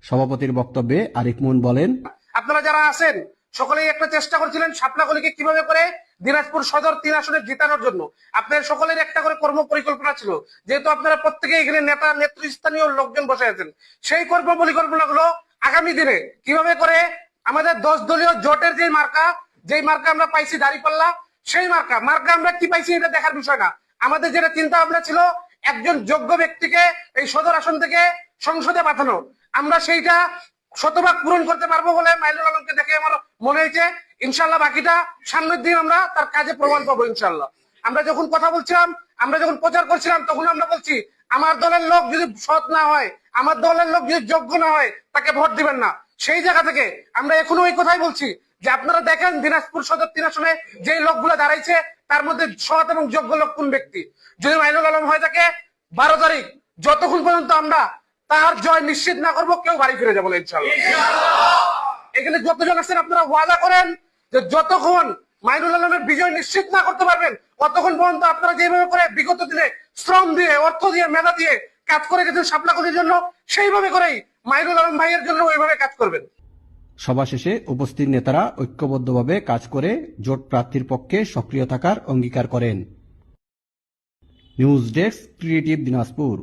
সভাপতির বক্তব্যে আরিফ মুন বলেন, আপনারা যারা আছেন সকলেই একটা চেষ্টা করছিলেন শাপলাকলিকে কিভাবে করে দিনাজপুর সদর 3 আসনে জিতানোর জন্য। আপনাদের সকলের একটা করে কর্ম পরিকল্পনা ছিল, যেহেতু আপনারা প্রত্যেকে এখানে নেতা নেতৃস্থানীয় লোকজন বসে আছেন। সেই কর্ম পরিকল্পনাগুলো আগামী দিনে কিভাবে করে আমাদের 10 দলীয় জোটের যেই মার্কা আমরা পাইছি দাঁড়িপাল্লা, সেই মার্কা আমরা কি পাইছি এটা দেখার বিষয় না। আমাদের যেটা চিন্তা ভাবনা ছিল একজন যোগ্য ব্যক্তিকে এই সদর আসন থেকে সংসদে পাঠানো, আমরা সেইটা শতভাগ পূরণ করতে পারবো বলে মাইনুল আলমকে দেখে আমার মনে হয়েছে। ইনশাল্লাহ বাকিটা সামনের দিন আমরা তার কাজে প্রমাণ পাবো ইনশাল্লাহ। আমরা যখন কথা বলছিলাম, আমরা যখন প্রচার করছিলাম, তখন আমরা বলছি আমার দলের লোক যদি সৎ না হয়, আমার দলের লোক যদি যোগ্য না হয়, তাকে ভোট দিবেন না। সেই জায়গা থেকে আমরা এখনো ওই কথাই বলছি যে আপনারা দেখেন দিনাজপুর সদর 3 আসনে যে লোকগুলো দাঁড়াইছে তার মধ্যে সৎ এবং যোগ্য লোক কোন ব্যক্তি। যদি মাইনুল আলম হয়ে থাকে 12 তারিখ যতক্ষণ পর্যন্ত আমরা তার জয় নিশ্চিত না করবো, কেউ বাড়ি ফিরে যাবো না ইনশাল্লাহ। এখানে যতজন আছেন আপনারা ওয়াদা করেন যে যতক্ষণ মাইনুল আলমের বিজয় নিশ্চিত না করতে পারবেন, ততক্ষণ পর্যন্ত আপনারা যেভাবে করে বিগত দিনে শ্রম দিয়ে, অর্থ দিয়ে, মেধা দিয়ে কাজ করে গেছেন শাপলাকলির জন্য, সেইভাবে করেই মাইনুল আলম ভাইয়ের জন্য ওইভাবে কাজ করবেন। সভা শেষে উপস্থিত নেতারা ঐক্যবদ্ধভাবে কাজ করে জোট প্রার্থীর পক্ষে সক্রিয় থাকার অঙ্গীকার করেন। News desk, creative Dinajpur.